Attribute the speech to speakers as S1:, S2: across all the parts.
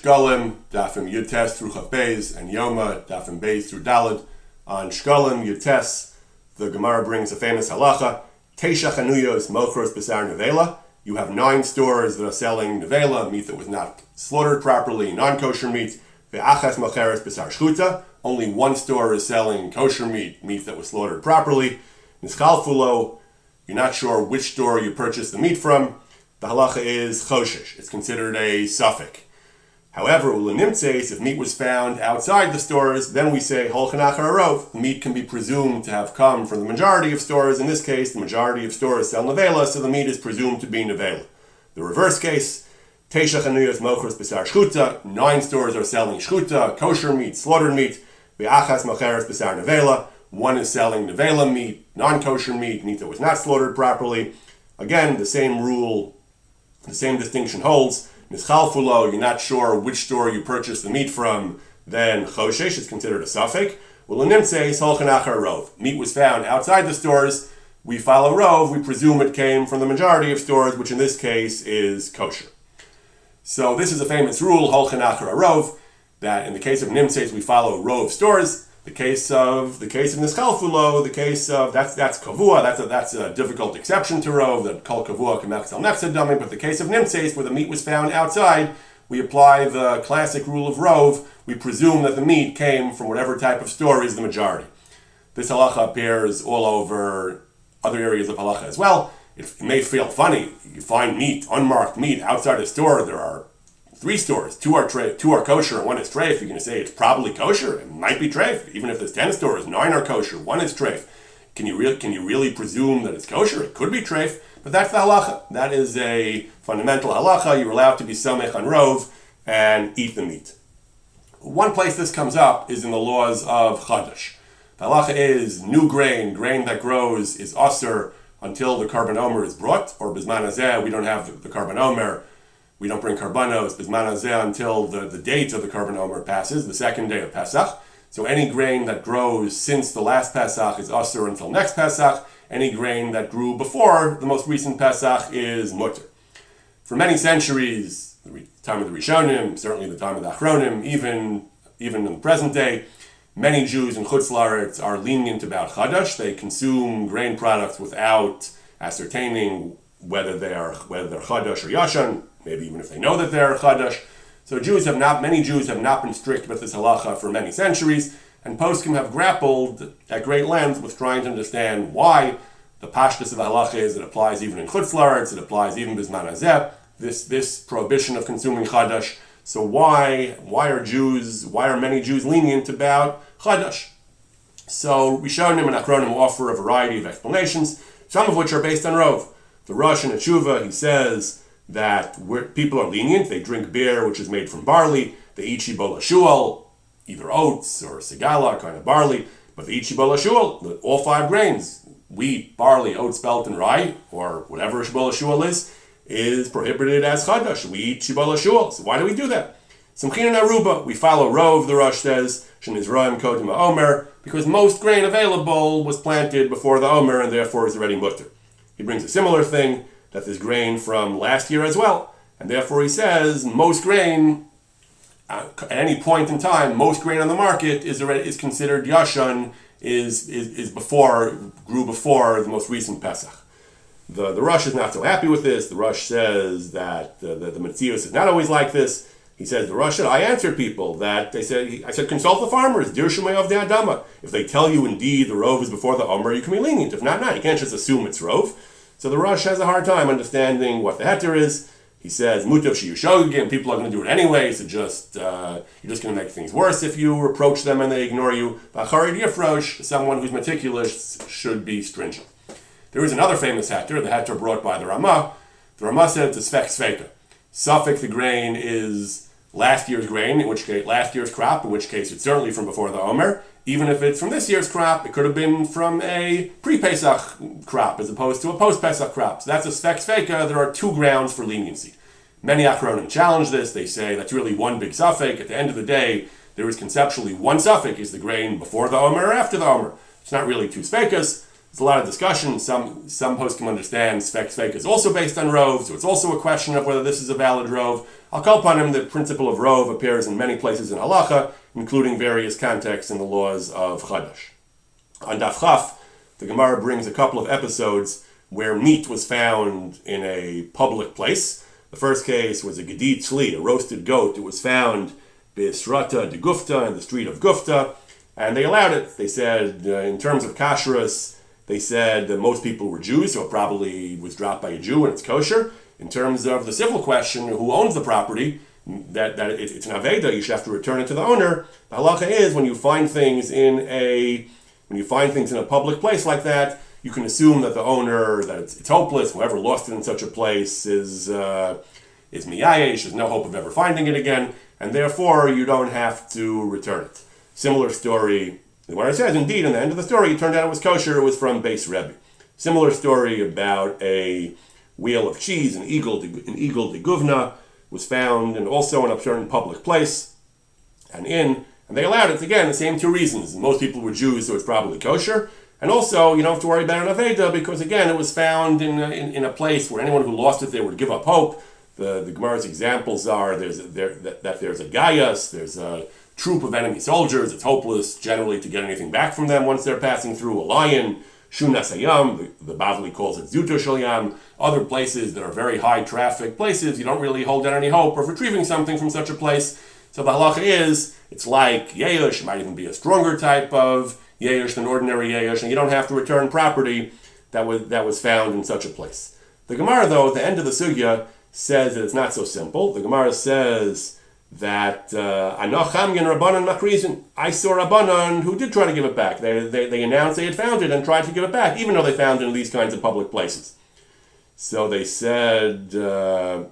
S1: Shekalim, Dafim Yutes through Chav Beis, and Yoma, Dafim Beis through Daled. On Shekalim, Yutes, the Gemara brings a famous halacha, Teisha Chanuyos Mochros Besar Nevela. You have 9 stores that are selling nevela, meat that was not slaughtered properly, non-kosher meat. Ve'achas Mocheres Besar Shchuta. Only 1 store is selling kosher meat, meat that was slaughtered properly. Nischalfulo, you're not sure which store you purchased the meat from. The halacha is choshesh. It's considered a suffix. However, ulanimtzeis, if meat was found outside the stores, then we say holchan achar arov. The meat can be presumed to have come from the majority of stores. In this case, the majority of stores sell nevela, so the meat is presumed to be nevela. The reverse case, teisha chanuyos mochros besar shchuta. 9 stores are selling shchuta, kosher meat, slaughtered meat. Ve'achas mocheres besar nevela. 1 is selling nevela meat, non-kosher meat, meat that was not slaughtered properly. Again, the same rule, the same distinction holds. Nischalfulo, you're not sure which store you purchased the meat from, then choshesh is considered a suffix. Ulanimtzeis holchan achar rov. Meat was found outside the stores, we follow rov, we presume it came from the majority of stores, which in this case is kosher. So this is a famous rule, holchan achar rov, that in the case of nimtzeis we follow rov stores. The case of nischalfulo, the case of that's kavua, that's a difficult exception to rov, that kol kavua k'mechz al nefsed dami. But the case of nimtzeis, where the meat was found outside, we apply the classic rule of rov. We presume that the meat came from whatever type of store is the majority. This halacha appears all over other areas of halacha as well. It may feel funny. You find meat, unmarked meat, outside a store. There are 3 stores, 2 are kosher, and 1 is treif. You're going to say it's probably kosher. It might be treif. Even if there's 10 stores, 9 are kosher, 1 is treif. Can you really presume that it's kosher? It could be treif, but that's the halacha. That is a fundamental halacha. You're allowed to be samech on rov and eat the meat. One place this comes up is in the laws of chadash. The halacha is new grain that grows is aser until the karban omer is brought, or bisman hazeh, we don't have the karban omer. We don't bring karbanos, bisman hazeh, until the date of the karban omer passes, the 2nd day of Pesach. So any grain that grows since the last Pesach is aser until next Pesach. Any grain that grew before the most recent Pesach is mutter. For many centuries, the time of the Rishonim, certainly the time of the Achronim, even in the present day, many Jews in Chutz La'aretz are lenient about chadash. They consume grain products without ascertaining whether they're chadash or yashan, maybe even if they know that they're chadash. So many Jews have not been strict with this halacha for many centuries, and poskim have grappled at great length with trying to understand why. The pashtus of the halacha is it applies even in Chutz La'aretz, it applies even bisman hazeh, this prohibition of consuming chadash. So why are many Jews lenient about chadash? So Rishonim and Achronim offer a variety of explanations, some of which are based on rov. The Rosh in Tshuva, he says that people are lenient. They drink beer, which is made from barley. They eat shibol hashul, either oats or sigala, kind of barley. But they eat shibol hashul, all 5 grains, wheat, barley, oats, spelt, and rye, or whatever shibol hashul is prohibited as chadash. We eat shibol hashul. So why do we do that? Simchin aruba, we follow rov, the Rosh says, shenizraim kodim ha'omer, because most grain available was planted before the omer and therefore is already mutter. He brings a similar thing, that there's grain from last year as well. And therefore he says most grain, at any point in time, most grain on the market is considered yashan, grew before the most recent Pesach. The Rosh is not so happy with this. The Rosh says that the Metzius is not always like this. He says, the Rosh said, I answered people that I said, consult the farmers, dir shumei of the Adama. If they tell you indeed the rov is before the Omer, you can be lenient. If not. You can't just assume it's rov. So the Rosh has a hard time understanding what the heter is. He says, mutav sheyushogim, people are going to do it anyway, so you're just going to make things worse if you reproach them and they ignore you. V'acharid yifrosh, someone who's meticulous should be stringent. There is another famous heter, the heter brought by the Ramah. The Ramah said it's a svek sveka. Suffix the grain is last year's grain, in which case last year's crop, in which case it's certainly from before the Omer. Even if it's from this year's crop, it could have been from a pre-Pesach crop as opposed to a post-Pesach crop. So that's a svek sveka. There are 2 grounds for leniency. Many Achronim challenge this. They say that's really one big suffix. At the end of the day, there is conceptually one suffix. Is the grain before the Omer or after the Omer? It's not really 2 svekas. There's a lot of discussion. Some poskim understand svek sveka is also based on rov, so it's also a question of whether this is a valid rov. I'll call upon him. The principle of Rov appears in many places in Halacha, including various contexts in the laws of Chadash. On Daf Chaf, the Gemara brings a couple of episodes where meat was found in a public place. The first case was a Gedid Tzli, a roasted goat. It was found Be'esrata de Gufta, in the street of Gufta, and they allowed it. They said, in terms of kashrus, they said that most people were Jews, so it probably was dropped by a Jew and it's kosher. In terms of the civil question, who owns the property, that it's an aveda, you should have to return it to the owner. The halacha is when you find things in a public place like that, you can assume that the owner, that it's hopeless. Whoever lost it in such a place is miyayesh. There's no hope of ever finding it again, and therefore you don't have to return it. Similar story. The Gemara says, indeed, in the end of the story, it turned out it was kosher. It was from Beis Rebbe. Similar story about a wheel of cheese, an eagle de guvna, was found and also in a certain public place, and they allowed it again. The same two reasons. Most people were Jews, so it's probably kosher. And also, you don't have to worry about an aveda because, again, it was found in a place where anyone who lost it there would give up hope. The Gemara's examples are there's a gaius, there's a troop of enemy soldiers. It's hopeless generally to get anything back from them once they're passing through. A lion, Shunas Hayam, the Bavli calls it Zuto Shalyam. Other places that are very high traffic places, you don't really hold out any hope of retrieving something from such a place. So the halacha is, it's like Yeush, it might even be a stronger type of Yeush than ordinary Yeush, and you don't have to return property that was found in such a place. The Gemara, though, at the end of the sugya, says that it's not so simple. The Gemara says that Anocham Yen Rabbanan Makrizin. I saw Rabbanan who did try to give it back. They announced they had found it and tried to give it back, even though they found it in these kinds of public places. So they said, well,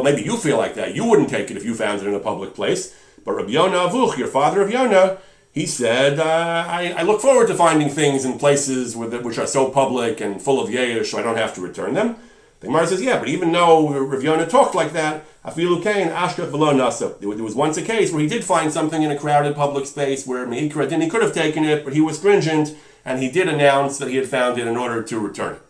S1: maybe you feel like that. You wouldn't take it if you found it in a public place. But Rabbi Yona Avuch, your father of Yona, he said, I look forward to finding things in places which are so public and full of yesh, so I don't have to return them. The Gemara says, yeah, but even though Rav Yonah talked like that, afilu kain ashkat v'lo nasa. There was once a case where he did find something in a crowded public space where Meikra didn't, he could have taken it, but he was stringent, and he did announce that he had found it in order to return it.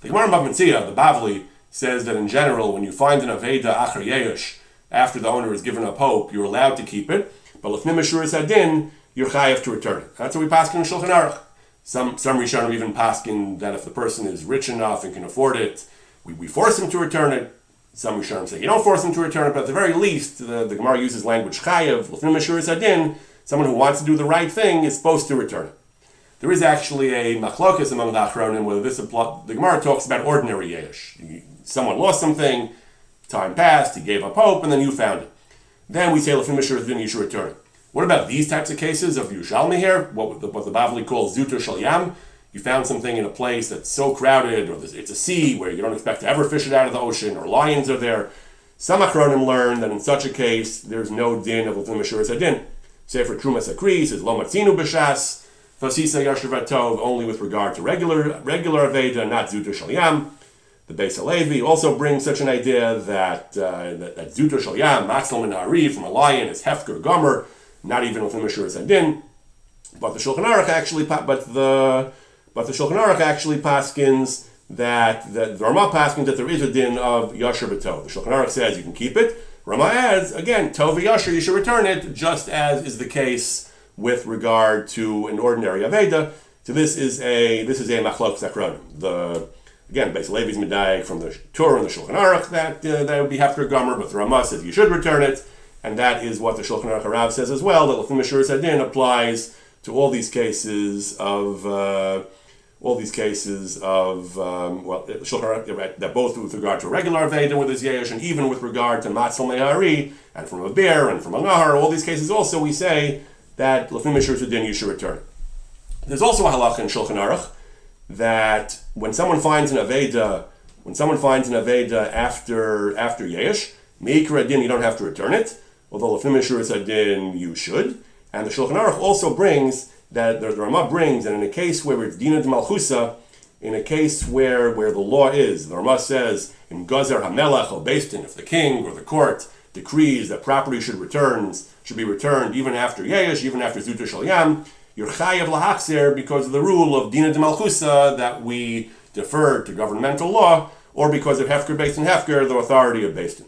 S1: The Gemara Bava Metzia, the Bavli, says that in general, when you find an aveda acher yesh, after the owner has given up hope, you're allowed to keep it, but l'fnim meshuras hadin, you're chayav to return it. That's what we paskin in Shulchan Aruch. Some Rishonim even paskin that if the person is rich enough and can afford it, we force him to return it. Some Rishonim say you don't force him to return it, but at the very least, the Gemara uses language chayav, l'fnim meshuras hadin. Someone who wants to do the right thing is supposed to return it. There is actually a machlokas among the Achronim whether this applies. The Gemara talks about ordinary yesh. Someone lost something, time passed, he gave up hope, and then you found it. Then we say l'fnim meshuras hadin, you should return it. What about these types of cases of Yerushalmi here? What the Bavli calls Zuto Shalyam. You found something in a place that's so crowded, or it's a sea where you don't expect to ever fish it out of the ocean, or lions are there. Some Achronim learn that in such a case, there's no din of l'fnim meshuras hadin. Say for Trumas Akri, says Lo Matzinu B'Shas, Fasisa Yashav Tov, only with regard to regular Aveda, not Zuto Shalyam. The Beis Halevi also brings such an idea that Zuto Shalyam, Matzal Minari, from a lion, is Hefker Gomer, not even with meshuras hadin, but the Shulchan Aruch actually paskins that the Rama paskins that there is a din of Yasher B'Tov. The Shulchan Aruch says you can keep it. Rama adds again, Tov Yasher, you should return it, just as is the case with regard to an ordinary aveda. So this is a machlok zakronim. Again, Beis Levi's medayek from the Torah and the Shulchan Aruch that would be hefker gomer, but the Rama says you should return it. And that is what the Shulchan Aruch Harav says as well, that l'fnim meshuras hadin applies to all these cases of Shulchan Aruch, that both with regard to a regular aveda with his yesh, and even with regard to matzal mehari, and from a bear, and from a nahar, all these cases also we say that l'fnim meshuras hadin you should return. There's also a halacha in Shulchan Aruch that when someone finds an aveda after yesh, meikra din you don't have to return it. Although l'fnim meshuras hadin you should, and the Shulchan Aruch also brings that the Rama brings that in a case where it's dina de malchusa, in a case where the law is, the Rama says in Gazer Hamelach or Beistin, if the king or the court decrees that property should be returned even after yesh, even after Zuto Shalyam, you're chayav lahachzer because of the rule of dina de malchusa that we defer to governmental law, or because of hefker Beistin hefker, the authority of Beistin.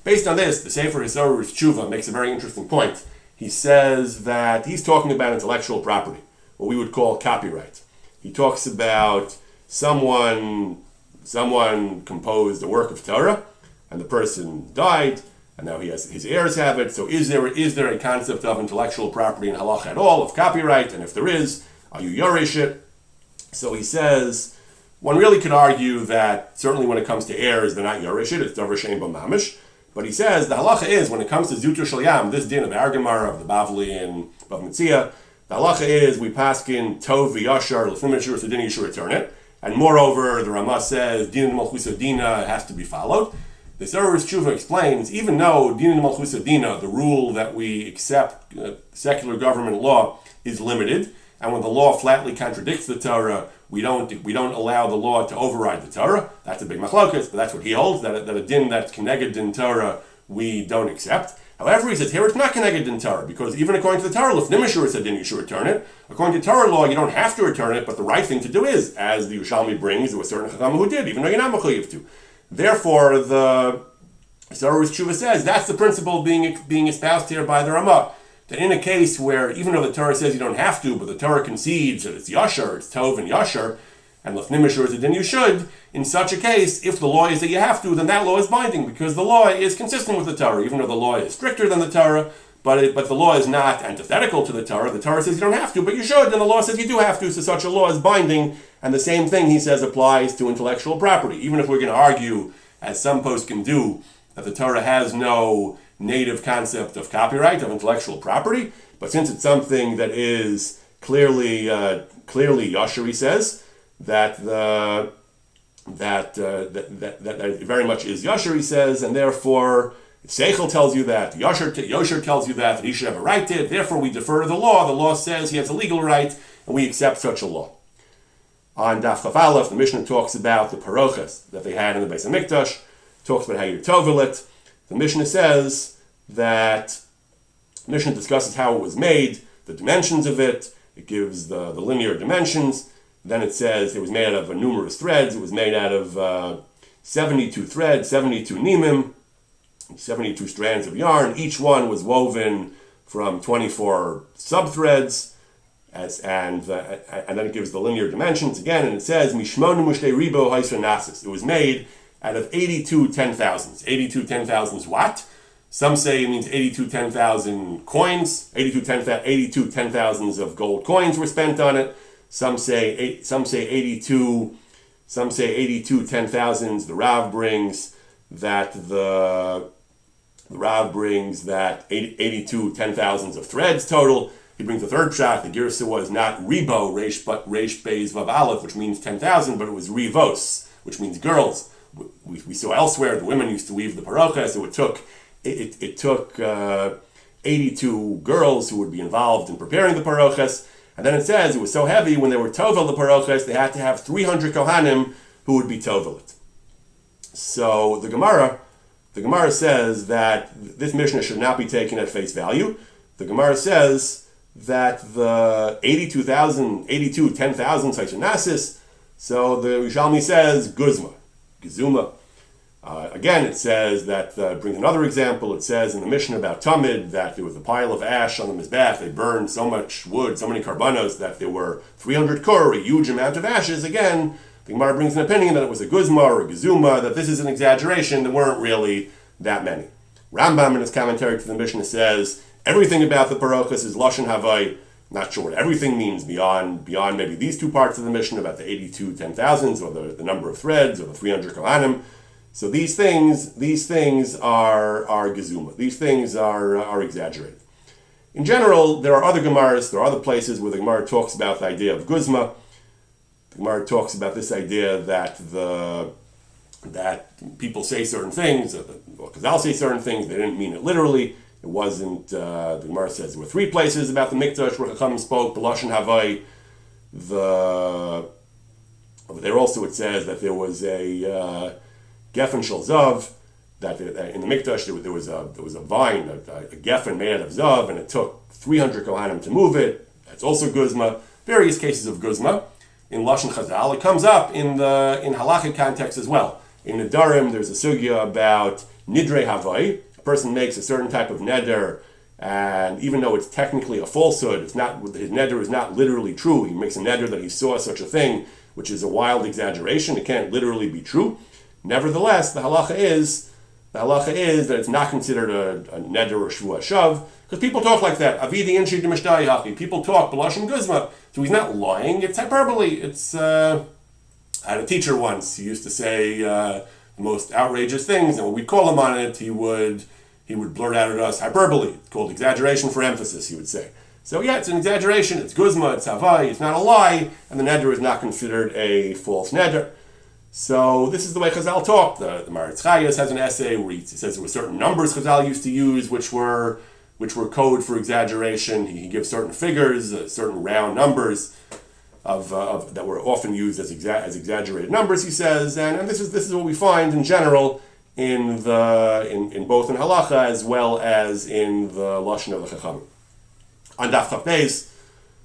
S1: Based on this, the Sefer Hisorus Tshuva makes a very interesting point. He says that he's talking about intellectual property, what we would call copyright. He talks about someone composed a work of Torah, and the person died, and now his heirs have it. So is there a concept of intellectual property in halacha at all, of copyright? And if there is, are you yoresh it? So he says, one really could argue that certainly when it comes to heirs, they're not yoresh it, it's davar she'ein bo mamish. But he says the halacha is, when it comes to zutur shel yam, this din of the Argamar, of the Bavli and Bav Metzia, the halacha is we paskin tov v'yashar l'fnim yishur so din you should return it. And moreover, the Ramah says din malchus dina has to be followed. The Hisorus Tshuva explains, even though din malchus dina, the rule that we accept secular government law, is limited, and when the law flatly contradicts the Torah, we don't allow the law to override the Torah. That's a big machlokas, but that's what he holds, that a din that's keneged din Torah we don't accept. However, he says here it's not keneged din Torah, because even according to the Torah, l'fnim yishur said din you should return it. According to Torah law, you don't have to return it, but the right thing to do is, as the Yerushalmi brings, there was certain chacham who did, even though you're not mechuyev to. Therefore, the Hisorus Tshuva says that's the principle being espoused here by the Ramah. That in a case where, even though the Torah says you don't have to, but the Torah concedes that it's yashar, it's tov and yashar, and l'fnim yishur is then you should, in such a case, if the law is that you have to, then that law is binding, because the law is consistent with the Torah, even though the law is stricter than the Torah, but the law is not antithetical to the Torah. The Torah says you don't have to, but you should, and the law says you do have to, so such a law is binding, and the same thing, he says, applies to intellectual property. Even if we're going to argue, as some posts can do, that the Torah has no native concept of copyright, of intellectual property, but since it's something that is clearly yashar, he says that it very much is yashar, he says, and therefore Seichel tells you that, Yosher tells you that he should have a right to it. Therefore, we defer to the law. The law says he has a legal right, and we accept such a law. On Daf Chaf Aleph, the Mishnah talks about the parochas that they had in the Beis Hamikdash. Talks about how you tovel it. The Mishnah says that the Mishnah discusses how it was made, the dimensions of it. It gives the linear dimensions. Then it says it was made out of numerous threads. It was made out of 72 threads, 72 nimim, 72 strands of yarn. Each one was woven from 24 subthreads. And then it gives the linear dimensions again, and it says mishmonu mushtei ribo haisra nasis. It was made out of 82 10,000s. 82 10,000s what? Some say it means 82 10,000 coins. 82 10,000s of gold coins were spent on it. Some say 82 10,000s. The Rav brings that 82 10,000s of threads total. He brings the third shot. The Girsa was not Ribo, but Reish Beis Vav Aleph, which means 10,000, but it was Rivos, which means girls. We saw elsewhere the women used to weave the parocha, so it took 82 girls who would be involved in preparing the parochas. And then it says it was so heavy when they were tovel the parochas, they had to have 300 kohanim who would be tovel it. So the Gemara says that this Mishnah should not be taken at face value. The Gemara says that the 82 10,000 Saitanasis, so the Yerushalmi says Guzma, Gizuma. Again, it says that, brings another example, it says in the Mishnah about Tamid that there was a pile of ash on the Mizbech, they burned so much wood, so many karbanos, that there were 300 kur, a huge amount of ashes. Again, the Gemara brings an opinion that it was a Guzma or a Gizuma, that this is an exaggeration, there weren't really that many. Rambam in his commentary to the Mishnah says, everything about the parochas is Lashon Havai. Not sure what everything means beyond maybe these two parts of the Mishnah about the 82 10,000s or the number of threads or the 300 kohanim. So these things are gezuma. These things are exaggerated. In general, there are other Gemaras, there are other places where the Gemara talks about the idea of guzma. The Gemara talks about this idea that people say certain things, or Chazal say certain things, they didn't mean it literally. It wasn't, the Gemara says there were three places about the Mikdash where Chachamim spoke, B'Lashon Havai. There also it says that there was a Geffen Shel Zav, that in the Mikdash there was a vine, a Geffen made out of Zav, and it took 300 Kohanim to move it. That's also Guzma. Various cases of Guzma. In Lashon Chazal, it comes up in halachic context as well. In the Darim, there's a sugya about Nidre Havai, a person makes a certain type of neder, and even though it's technically a falsehood, it's not, his neder is not literally true. He makes a neder that he saw such a thing, which is a wild exaggeration. It can't literally be true. Nevertheless, the halacha is that it's not considered a neder or shvua shav, because people talk like that. Avidi inshi de mishdai hachi. People talk b'lashon guzma, so he's not lying. It's hyperbole. It's I had a teacher once. He used to say the most outrageous things, and when we'd call him on it, he would blurt out at us hyperbole. It's called exaggeration for emphasis, he would say. So yeah, it's an exaggeration. It's guzma. It's havai. It's not a lie, and the neder is not considered a false neder. So this is the way Chazal talked. The Maritz Chayes has an essay where he says there were certain numbers Chazal used to use which were code for exaggeration. He gives certain figures, certain round numbers of that were often used as exaggerated numbers. He says, and this is what we find in general in both in halacha as well as in the lashon of the Chachamim. On Daf Chaf Beis,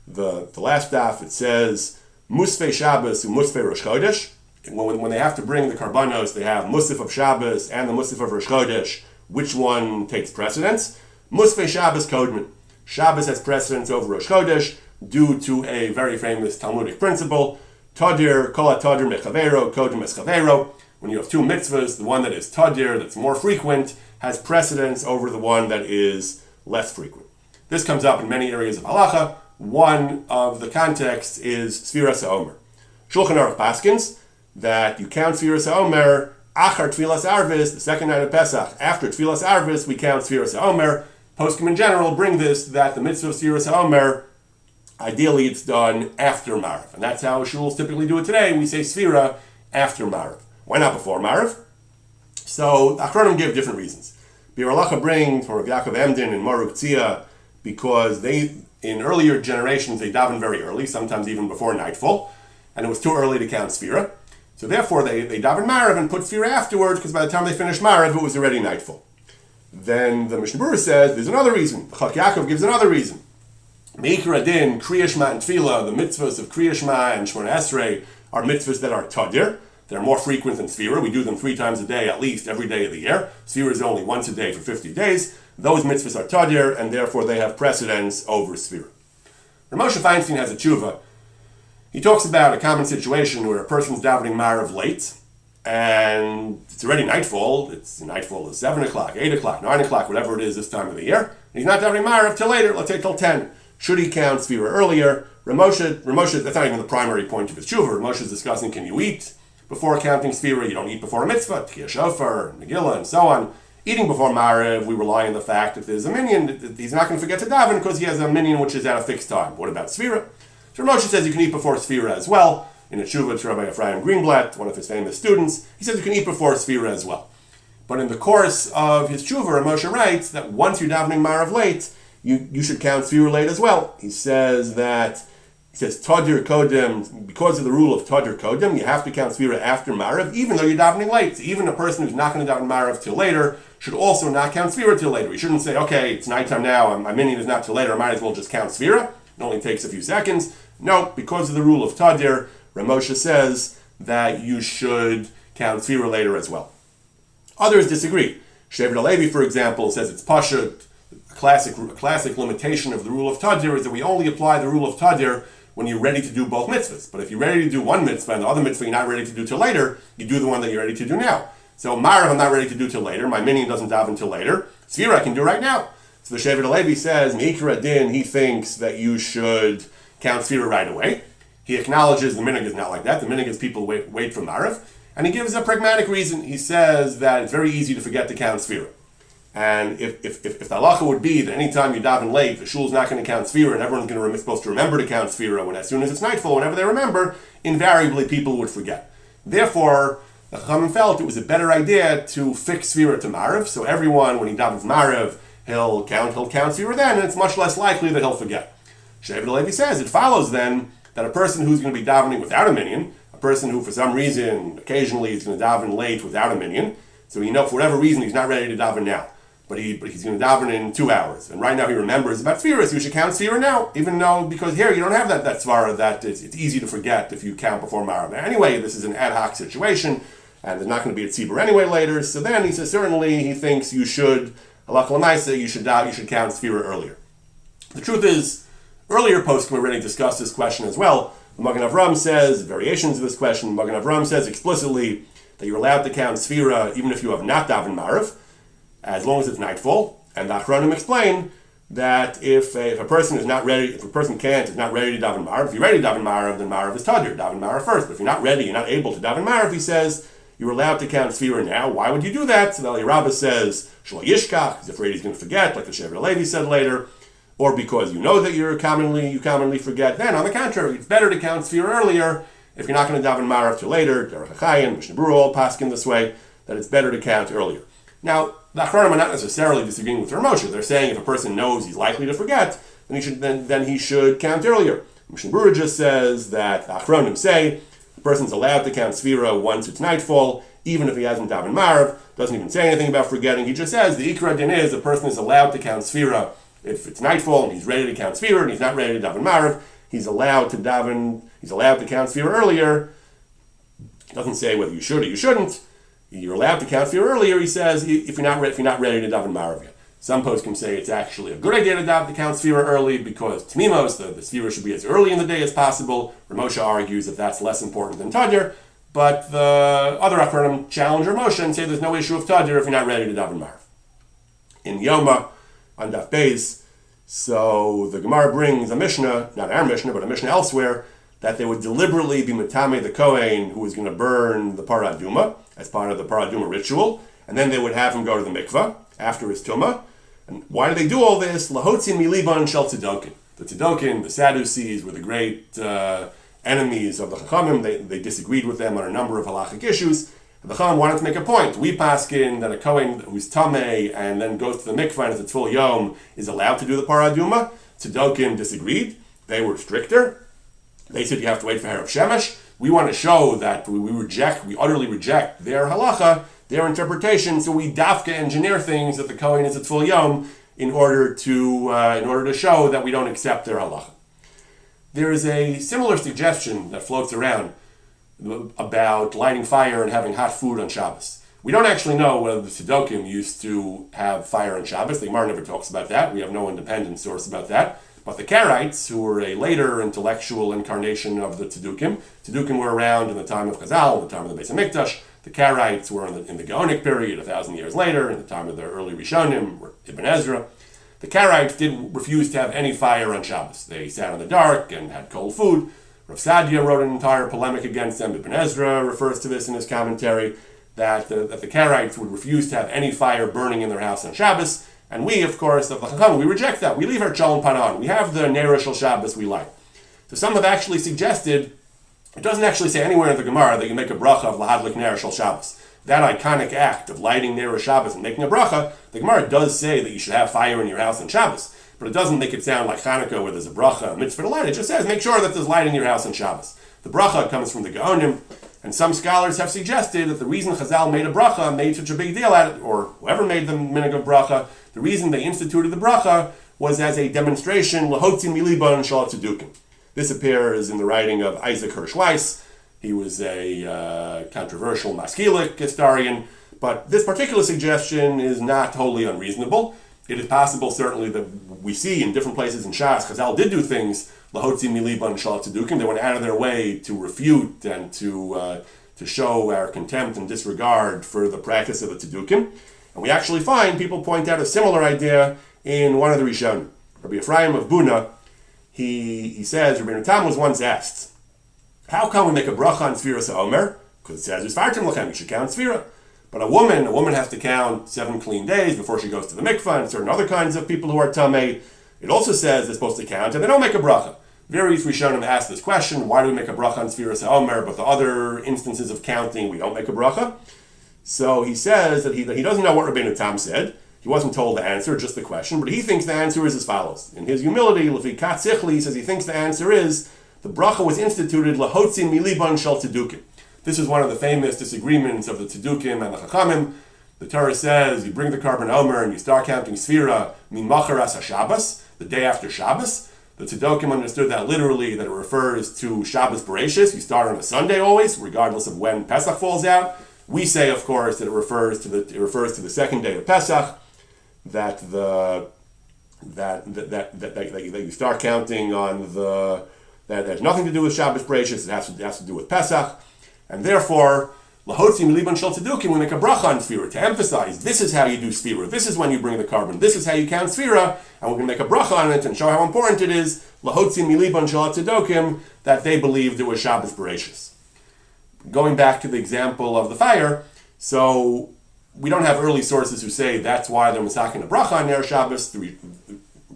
S1: the last daf, it says Musfei Shabbos and Musfei Rosh Chodesh. When they have to bring the karbanos, they have Musaf of Shabbos and the Musaf of Rosh Chodesh. Which one takes precedence? Musfei Shabbos Kodman. Shabbos has precedence over Rosh Chodesh due to a very famous Talmudic principle. Tadir, kol tadir mechavero, kodem eschavero. When you have two mitzvahs, the one that is tadir, that's more frequent, has precedence over the one that is less frequent. This comes up in many areas of halacha. One of the contexts is Sfiras HaOmer. Shulchan Aruch paskins that you count Sfiras HaOmer achar Tfilas Arvis, the second night of Pesach. After Tfilas Arvis, we count Sfiras HaOmer. Poskim in general bring this, that the mitzvah of Sfiras HaOmer, ideally it's done after Marav. And that's how shuls typically do it today. We say Sfira after Marav. Why not before Marav? So the Achronim give different reasons. Bir Halacha brings from Rav Yaakov Emden and Maruk Tzia, because in earlier generations they daven very early, sometimes even before nightfall, and it was too early to count Sfira. So therefore they daven Marav and put Sfira afterwards, because by the time they finished Marav it was already nightfall. Then the Mishnah Berurah says there's another reason. Chak Yaakov gives another reason. Meikar Adin, Kriya Shema and Tefillah, the mitzvahs of Kriya Shema and Shemona Esrei are mitzvahs that are tadir. They're more frequent than Sfira. We do them 3 times a day, at least every day of the year. Sfira is only once a day for 50 days. Those mitzvahs are tadir, and therefore they have precedence over Sfira. Rav Moshe Feinstein has a tshuva. He talks about a common situation where a person's davening Marav late, and it's already nightfall. It's nightfall is 7 o'clock, 8 o'clock, 9 o'clock, whatever it is this time of the year. And he's not davening Marav till later, let's say till 10. Should he count Sfira earlier? Rav Moshe, that's not even the primary point of his tshuva. Rav Moshe is discussing, can you eat before counting Sfira? You don't eat before a mitzvah, Tkiyah Shofar, Megillah, and so on. Eating before Marav, we rely on the fact that there's a minyan, he's not going to forget to daven because he has a minyan which is at a fixed time. What about Sfira? So Rav Moshe says you can eat before Sfira as well. In a tshuva to Rabbi Ephraim Greenblatt, one of his famous students, he says you can eat before Sfira as well. But in the course of his tshuva, Rav Moshe writes that once you're davening Marav late, you should count Sfira late as well. He says Tadir Kodem, because of the rule of Tadir Kodem, you have to count Sfira after Marav, even though you're davening late. So even a person who's not going to daven Marav till later should also not count Sfira till later. He shouldn't say, okay, it's nighttime now, my minyan is not till later, I might as well just count Sfira. It only takes a few seconds. No, because of the rule of Tadir, Rav Moshe says that you should count Sfira later as well. Others disagree. Shevet HaLevi, for example, says it's Pashut. A classic limitation of the rule of Tadir is that we only apply the rule of Tadir when you're ready to do both mitzvahs. But if you're ready to do one mitzvah and the other mitzvah you're not ready to do till later, you do the one that you're ready to do now. So Marav I'm not ready to do till later, my minyan doesn't daven till later, Sfira I can do right now. So the Shevet HaLevi says, Meikar Adin, he thinks that you should count Sfira right away. He acknowledges the minhag is not like that. The minhag is people wait for Marav. And he gives a pragmatic reason. He says that it's very easy to forget to count Sfira. And if the halacha would be that anytime you daven late, the shul's not going to count Sfira, and everyone's supposed to remember to count Sfira, when as soon as it's nightfall, whenever they remember, invariably people would forget. Therefore, the Chachamim felt it was a better idea to fix Sfira to Marav, so everyone, when he davens Marav, he'll count Sfira then, and it's much less likely that he'll forget. Shevet HaLevi says it follows then that a person who's going to be davening without a minyan, a person who for some reason occasionally is going to daven late without a minyan, so for whatever reason he's not ready to daven now, but he's going to daven in 2 hours, and right now he remembers about Sfira, so you should count Sfira now, even though, because here you don't have that svara that it's easy to forget if you count before Marav. Anyway, this is an ad hoc situation, and there's not going to be a tzibur anyway later. So then he says certainly he thinks you should halakha l'maisa, you should count sfira earlier. The truth is, earlier poskim already discussed this question as well. The Magen Avram says variations of this question. Magen Avram says explicitly that you're allowed to count sfira even if you have not daven marav, as long as it's nightfall. And the Achronim explain that if a person is not ready, if a person is not ready to daven marav, if you're ready to daven marav, then marav is tadir, daven marav first. But if you're not ready, you're not able to daven marav, he says you're allowed to count sfira now. Why would you do that? So the Eli Rabbah says shlo yishkach, he's afraid he's going to forget, like the Shevet Levi said later, or because you know that you commonly forget. Then on the contrary, it's better to count sfira earlier if you're not going to daven marav till later. Derech HaChaim, Mishnah Berurah all paskin this way, that it's better to count earlier. Now, the Achronim are not necessarily disagreeing with Rav Moshe. They're saying if a person knows he's likely to forget, then he should count earlier. Mishnah Berurah just says that the Achronim say the person's allowed to count sfira once it's nightfall, even if he hasn't daven marav. Doesn't even say anything about forgetting. He just says the ikra din is the person is allowed to count sfira if it's nightfall and he's ready to count sfira and he's not ready to daven marav. He's allowed to count sfira earlier. Doesn't say whether you should or you shouldn't. You're allowed to count sfira earlier, he says, if you're not ready to daven marav yet. Some poskim say it's actually a good idea to count sfira early because tmimos, the sfira should be as early in the day as possible. Rav Moshe argues that that's less important than tadir, but the other Achronim challenge Rav Moshe and say there's no issue of tadir if you're not ready to daven marav. In Yoma, on Daf Beis, so the Gemara brings a Mishnah, not our Mishnah, but a Mishnah elsewhere, that they would deliberately be metame the Kohen who was going to burn the Parah Aduma as part of the Parah Aduma ritual, and then they would have him go to the mikvah after his tumah. And why do they do all this? Lahotzin miliban shel tzedokin. The tzedokin, the Sadducees, were the great enemies of the Chachamim. They disagreed with them on a number of halachic issues. And the Chacham wanted to make a point. We paskin that a Kohen who's tamei and then goes to the mikvah and it's full yom is allowed to do the Parah Aduma. Tzedokin disagreed. They were stricter. They said you have to wait for Herav Shemesh. We want to show that we utterly reject their halacha, their interpretation, so we dafka engineer things that the Kohen is at full yom in order to show that we don't accept their halacha. There is a similar suggestion that floats around about lighting fire and having hot food on Shabbos. We don't actually know whether the Tzedokim used to have fire on Shabbos. The Gemara never talks about that. We have no independent source about that. But the Karaites, who were a later intellectual incarnation of the Tzedokim were around in the time of Chazal, in the time of the Beis HaMikdash. The Karaites were in the Gaonic period, 1,000 years later, in the time of the early Rishonim, or Ibn Ezra. The Karaites did refuse to have any fire on Shabbos. They sat in the dark and had cold food. Rav Sadia wrote an entire polemic against them. Ibn Ezra refers to this in his commentary, that the Karaites would refuse to have any fire burning in their house on Shabbos. And we, of course, of the Chacham, we reject that. We leave our Shalom Panan. We have the Neira Shel Shabbos we like. So some have actually suggested, it doesn't actually say anywhere in the Gemara that you make a bracha of Lahadlik Neira Shel Shabbos. That iconic act of lighting Neira Shabbos and making a bracha, the Gemara does say that you should have fire in your house on Shabbos. But it doesn't make it sound like Hanukkah where there's a bracha, a mitzvah to light. It just says make sure that there's light in your house on Shabbos. The bracha comes from the Gaonim, and some scholars have suggested that the reason Chazal made a bracha, made such a big deal out of it, or whoever made the minhag of bracha, the reason they instituted the bracha was as a demonstration, lahotzin miliban shal tzedukim. This appears in the writing of Isaac Hirsch Weiss. He was a controversial Maskilic historian, but this particular suggestion is not wholly unreasonable. It is possible, certainly, that we see in different places in Shas, Chazal did do things, lahotzin miliban shal tzedukim. They went out of their way to refute and to show our contempt and disregard for the practice of the tzedukim. And we actually find people point out a similar idea in one of the Rishonim. Rabbi Ephraim of Buna, he says, Rabbi Tam was once asked, how come we make a bracha on Sfiras HaOmer? Because it says, Yisfartim Lachem, you should count Sfira. But a woman has to count 7 clean days before she goes to the mikvah, and certain other kinds of people who are tamei. It also says they're supposed to count, and they don't make a bracha. Various Rishonim ask this question, why do we make a bracha on Sfiras HaOmer, but the other instances of counting, we don't make a bracha? So he says that he doesn't know what Rabbeinu Tam said. He wasn't told the answer, just the question, but he thinks the answer is as follows. In his humility, Lefi Katzichli, he says he thinks the answer is, the bracha was instituted lahotzin miliban shel tzedukim. This is one of the famous disagreements of the tzedukim and the chachamim. The Torah says you bring the carbon omer and you start counting sfira min macharas haShabbos, the day after Shabbos. The tzedukim understood that literally, that it refers to Shabbos Bereshis. You start on a Sunday always, regardless of when Pesach falls out. We say, of course, that it refers to the second day of Pesach, that you start counting on that has nothing to do with Shabbos Bereishis. It has to do with Pesach, and therefore lahotzi miliban shel tzedukim, we make a bracha on Sfira to emphasize this is how you do Sfira. This is when you bring the carbon. This is how you count Sfira, and we're going to make a bracha on it and show how important it is. Lahotzi miliban shel tzedukim, that they believed it was Shabbos Bereishis. Going back to the example of the fire, so we don't have early sources who say that's why they're masakin a bracha on Ner Shabbos. The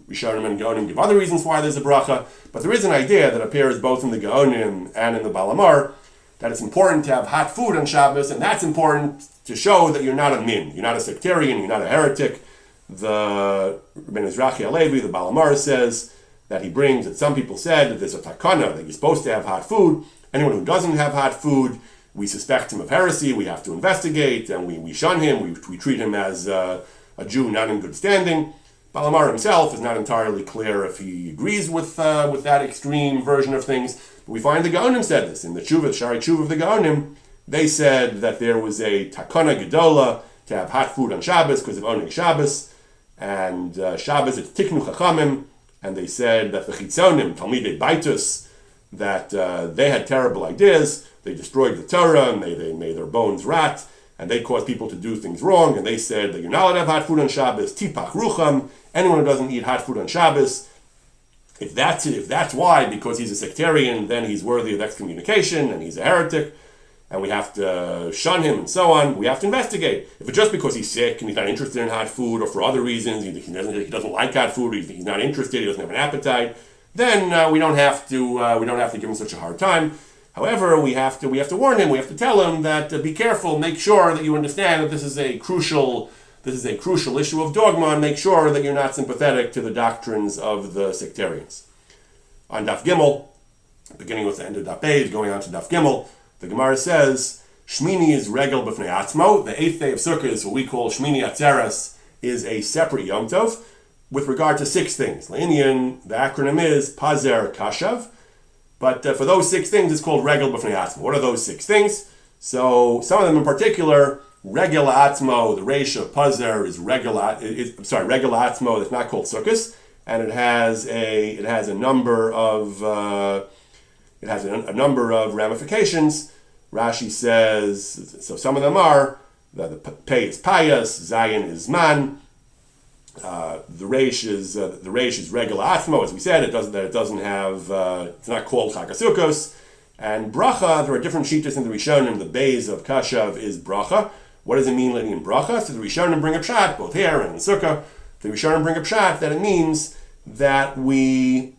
S1: Rishonim and Gaonim give other reasons why there's a bracha, but there is an idea that appears both in the Gaonim and in the Balamar that it's important to have hot food on Shabbos, and that's important to show that you're not a min, you're not a sectarian, you're not a heretic. The Ben Ezrachi Alevi, the Balamar, says that he brings that some people said that there's a takana that you're supposed to have hot food. Anyone who doesn't have hot food, we suspect him of heresy, we have to investigate, and we shun him, we treat him as a Jew not in good standing. Balamar himself is not entirely clear if he agrees with that extreme version of things. But we find the Gaonim said this. In the Shari Tshuva of the Gaonim, they said that there was a takana gedola to have hot food on Shabbos because of Oneg Shabbos. And Shabbos, it's tiknu chachamim. And they said that the chitzonim, Talmidei Baitus, that they had terrible ideas. They destroyed the Torah, and they made their bones rot, and they caused people to do things wrong. And they said that you're not allowed to have hot food on Shabbos. Tipach rucham, anyone who doesn't eat hot food on Shabbos, if that's why, because he's a sectarian, then he's worthy of excommunication, and he's a heretic, and we have to shun him, and so on. We have to investigate. If it's just because he's sick and he's not interested in hot food, or for other reasons, he doesn't like hot food, he's not interested, he doesn't have an appetite, then we don't have to give him such a hard time. However, we have to warn him. We have to tell him that be careful. Make sure that you understand that this is a crucial issue of dogma, and make sure that you're not sympathetic to the doctrines of the sectarians. On Daf Gimel, beginning with the end of Daf Beis, going on to Daf Gimel, the Gemara says Shmini is regel b'fnei atzmo. The 8th day of Sukkot is what we call Shmini Atzeres, is a separate Yom Tov with regard to 6 things. L'inyan, the acronym is Pazer Kashav. But for those 6 things, it's called regel b'fnei atzmo. What are those 6 things? So some of them in particular, regel atzmo, the reish of pazer is regel atzmo. That's not called sukkos, and it has a number of ramifications. Rashi says so. Some of them are the pei is payas, zayin is man. The reish is regel atzmo, as we said. It's not called Chag HaSukkos. And bracha, there are different shittas in the Rishonim. The base of kashav is bracha. What does it mean, letting in bracha? So the Rishonim bring a pshat, both here and in Sukkah. The Rishonim bring a pshat that it means that we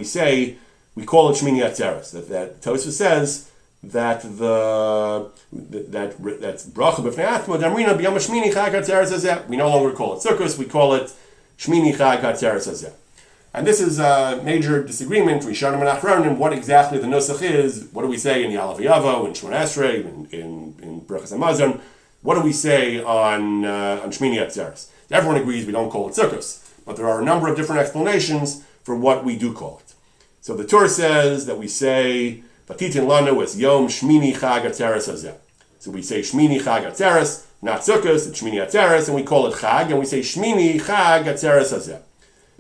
S1: say, we call it Shmini Atzeres. That Tosfos says that's bracha b'fnei atzmo damrina b'yom Shmini Chag Atzeres hazeh. We no longer call it Sukkos, we call it Shmini Chag Atzeres hazeh. And this is a major disagreement, Rishonim and Achronim, what exactly the nusach is. What do we say in Yalav Yavo, in Shmon Esrei, in Brachas Hamazon? What do we say on Shmini Atzeres? Everyone agrees we don't call it Sukkos, but there are a number of different explanations for what we do call it. So the Torah says that we say, Vatitin lanu es Yom Shmini Chag Atzeres hazeh. So we say Shmini Chag Atzeres, not Sukkos, it's Shmini Atzeres, and we call it Chag, and we say Shmini Chag Atzeres hazeh.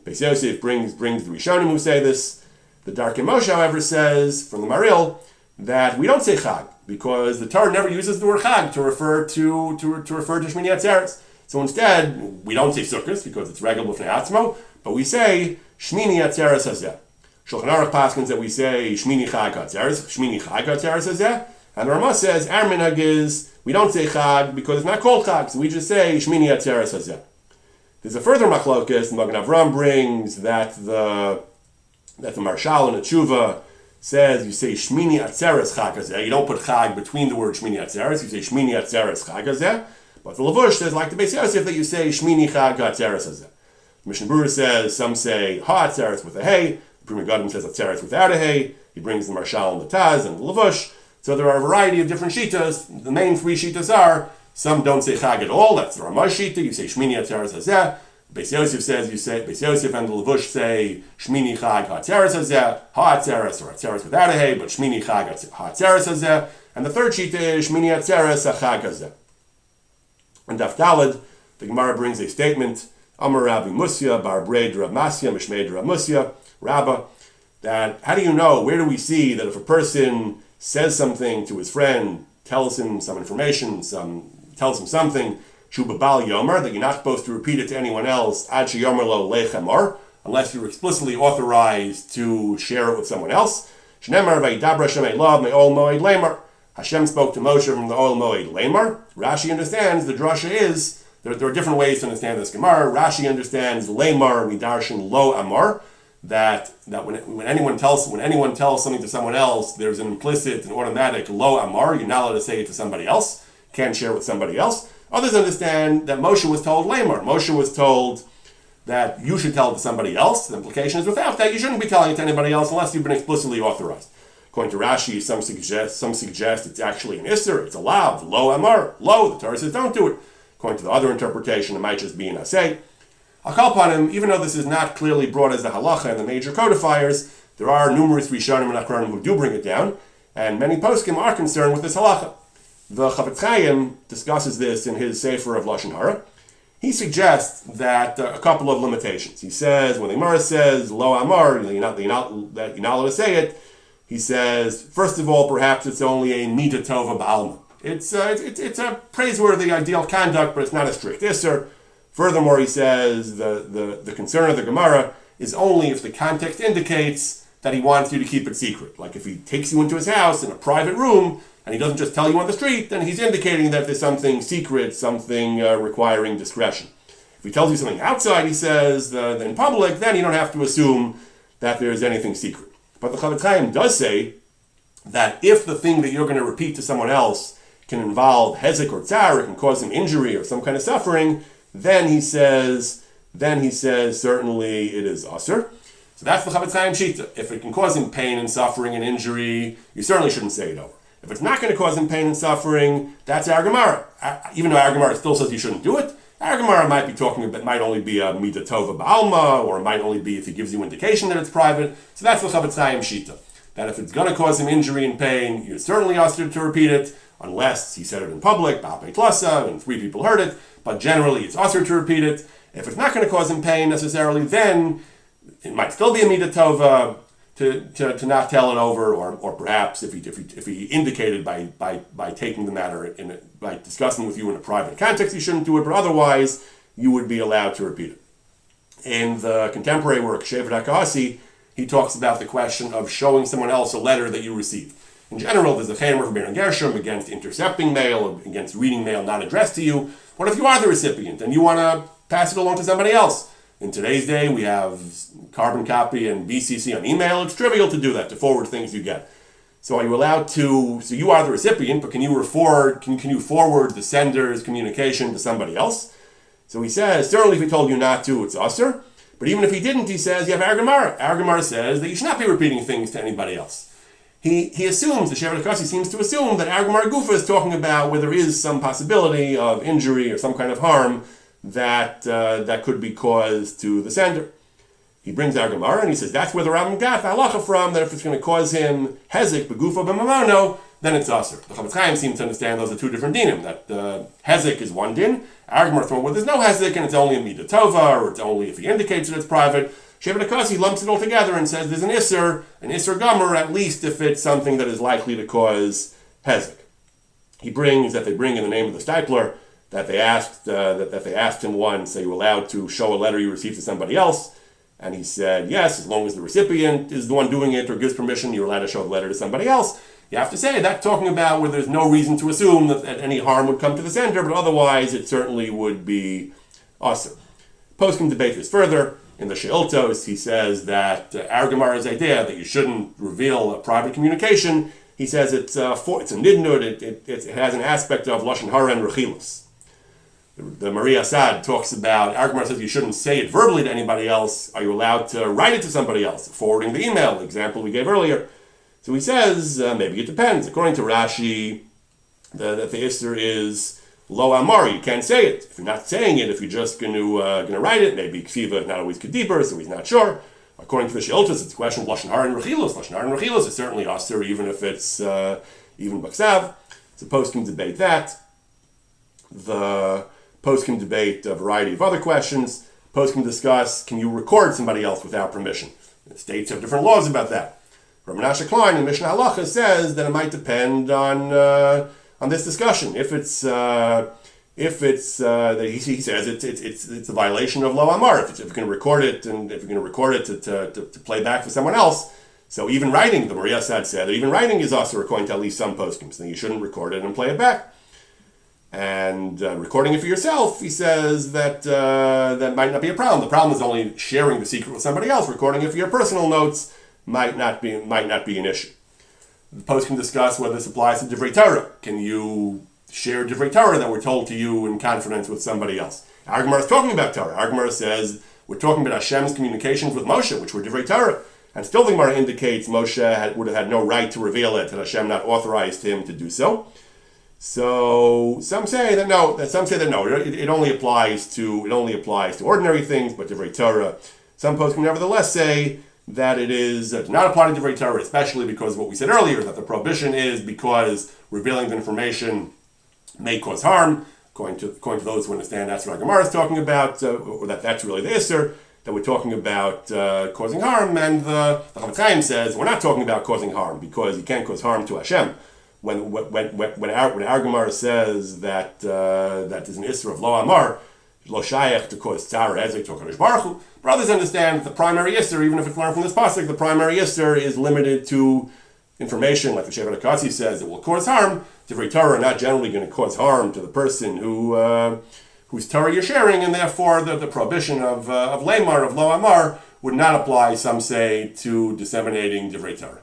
S1: Beis Yosef brings the Rishonim who say this. The Darkei Moshe, however, says from the Maril that we don't say Chag because the Torah never uses the word Chag to refer to Shmini Atzeres. So instead, we don't say Sukkos because it's regel b'fnei atzmo, but we say Shmini Atzeres hazeh. Shulchan Aruch paskins that we say Shmini Chag Atzeres hazeh, and the Ramah says our minhag is we don't say Chag because it's not called Chag, so we just say Shmini Atzeres hazeh. There's a further machlokes. The Magen Avram brings that the Marshal in the Tshuva says you say Shmini Atzeres Chag hazeh. You don't put Chag between the word Shmini Atzeres. You say Shmini Atzeres Chag hazeh. But the Lavush says, like the Beis Yosef, that you say Shmini Chag Atzeres hazeh. Mishnah Berurah says some say Ha Atzeres with a hey. The Pri Megadim says Atzeres without a hey. He brings the Marshal and the Taz and the Lavush. So there are a variety of different shitas. The main 3 shitas are. Some don't say Chag at all, that's the Ramah Shita, you say Shmini Atzeres hazeh. Beis Yosef says, Beis Yosef and the Levush say, Shmini Chag Ha'atzeres Hazeh, Ha'atzeres, or Atzeres without a hay, but Shmini Chag Ha'atzeres Hazeh. And the third sheet is Shmini Atzeres Ha'chag Hazeh. And Daf Daled, the Gemara brings a statement, Amar Rabbi Musya, Bar Breid Rav Masya, Mishmeid Rav Musya, Rabbah, that how do you know, where do we see that if a person says something to his friend, tells him some information, tells him something, Shubabal Yomer, that you're not supposed to repeat it to anyone else, Ad Yomer Lo Lechamor, unless you're explicitly authorized to share it with someone else. Shnemar Vaidabra Shem Elav Me'ol Moed Lemar. Hashem spoke to Moshe from the Ol Moed Lemar. Rashi understands the drasha is, there are different ways to understand this Gemara. Rashi understands Lemar Midarshan Lo Amar, that when anyone tells something to someone else, there's an implicit and automatic Lo Amar. You're not allowed to say it to somebody else. Can't share with somebody else. Others understand that Moshe was told Lemar. Moshe was told that you should tell it to somebody else. The implication is without that, you shouldn't be telling it to anybody else unless you've been explicitly authorized. According to Rashi, some suggest it's actually an Isser, it's a lav, Lo Amar, Lo, the Torah says don't do it. According to the other interpretation, it might just be an Asay. I'll call upon him, even though this is not clearly brought as the halacha and the major codifiers, there are numerous Rishonim and Achronim who do bring it down, and many poskim are concerned with this halacha. The Chavetz Chaim discusses this in his Sefer of Lashon Hara. He suggests that a couple of limitations. He says, when the Gemara says, Lo Amar, you're not allowed to say it, he says, first of all, perhaps it's only a Mida Tova Ba'alma. It's a praiseworthy ideal conduct, but it's not a strict Isser. Furthermore, he says, the concern of the Gemara is only if the context indicates that he wants you to keep it secret. Like if he takes you into his house in a private room, and he doesn't just tell you on the street, then he's indicating that there's something secret, something requiring discretion. If he tells you something outside, he says, in public, then you don't have to assume that there's anything secret. But the Chavetz Chaim does say that if the thing that you're going to repeat to someone else can involve hezek or tsar, it can cause him injury or some kind of suffering, then he says certainly it is asur. So that's the Chavetz Chaim shita. If it can cause him pain and suffering and injury, you certainly shouldn't say it over. If it's not going to cause him pain and suffering, that's our Gemara. Even though our Gemara still says you shouldn't do it, our Gemara might be talking about, might only be a Mida Tova Ba'alma, or it might only be if he gives you indication that it's private. So that's the Chavetz Chaim shita. That if it's going to cause him injury and pain, you're certainly asked to repeat it, unless he said it in public, Ba'apei Tlasa, and 3 people heard it, but generally it's asked to repeat it. If it's not going to cause him pain necessarily, then it might still be a Mida Tova to not tell it over, or perhaps if he indicated by taking the matter by discussing with you in a private context, you shouldn't do it, but otherwise you would be allowed to repeat it. In the contemporary work Shevet HaKahasi, he talks about the question of showing someone else a letter that you received. In general, there's a chaymer from Bein Gershom against intercepting mail, against reading mail not addressed to you. What if you are the recipient and you want to pass it along to somebody else? In today's day, we have carbon copy and BCC on email. It's trivial to do that, to forward things you get. So are you allowed to, so you are the recipient, but can you forward the sender's communication to somebody else? So he says, certainly if he told you not to, it's usher. But even if he didn't, he says, you have our Gemara. Our Gemara says that you should not be repeating things to anybody else. He assumes, the Shevet HaKahasi seems to assume that our Gemara Gufa is talking about where there is some possibility of injury or some kind of harm that could be caused to the sender. He brings our Gemara and he says that's where the Rambam got the halacha from, that if it's going to cause him hezek begufo b'mamono, then it's asur. The Chavetz Chaim seems to understand those are two different dinim, that hezek is one din. Our Gemara thought, well, there's no hezek and it's only a midah tova, or it's only if he indicates that it's private. Shevet HaKahasi lumps it all together and says there's an isser gomer, at least if it's something that is likely to cause hezek. He brings that they bring in the name of the stipler, that they asked him once, are you allowed to show a letter you received to somebody else? And he said, yes, as long as the recipient is the one doing it or gives permission, you're allowed to show the letter to somebody else. You have to say, that's talking about where there's no reason to assume that any harm would come to the sender, but otherwise it certainly would be awesome. Post can debate this further. In the She'iltos, he says that our Gemara's idea that you shouldn't reveal a private communication, he says it's a nidnud, it has an aspect of Lashon Hara and Rechilos. The Maria Assad talks about, our Gemara says you shouldn't say it verbally to anybody else. Are you allowed to write it to somebody else? Forwarding the email, the example we gave earlier. So he says, maybe it depends. According to Rashi, that the Isser is Lo Amar, you can't say it. If you're not saying it, if you're just going to write it, maybe Ksiva is not always Kedibur, so he's not sure. According to the Sheiltos, it's a question of Lashon Hara and Rechilos. Lashon Hara and Rechilos is certainly Aser, even if it's even Baksav. So poskim debate that. The poskim debate a variety of other questions. Poskim discuss, can you record somebody else without permission? The states have different laws about that. Rabbi Menashe Klein in Mishnah Halachos says that it might depend on this discussion. If it's that he says it's a violation of Lo Amar. If you're going to record it and if you're going to record it to play back for someone else, so even writing, the Maria Sad said that even writing is also according to at least some poskim. So you shouldn't record it and play it back. And recording it for yourself, he says that that might not be a problem. The problem is only sharing the secret with somebody else. Recording it for your personal notes might not be an issue. The post can discuss whether this applies to Divrei Torah. Can you share Divrei Torah that were told to you in confidence with somebody else? Our Gemara is talking about Torah. Our Gemara says we're talking about Hashem's communications with Moshe, which were Divrei Torah. And still the Gemara indicates Moshe would have had no right to reveal it, and Hashem not authorized him to do so. So some say that no. It only applies to ordinary things, but Divrei Torah. Some posts can nevertheless say that it is does not apply to Divrei Torah, especially because of what we said earlier, that the prohibition is because revealing the information may cause harm. According to those who understand, that's what our Gemara is talking about, or that's really the Isser, that we're talking about causing harm. And the Chavetz Chaim says we're not talking about causing harm because you can't cause harm to Hashem. When our Gemara says that there's an Isser of Lo Amar, Lo Shayach to cause Tzara Ezek to HaKadosh Baruch Hu, brothers understand that the primary Isser, even if it's learned from this pasuk, the primary Isser is limited to information, like the Shevet HaKatzi says, that will cause harm. Divrei Torah are not generally going to cause harm to the person whose Torah you're sharing, and therefore the prohibition of Lemar, of Lo Amar, would not apply, some say, to disseminating Divrei Torah.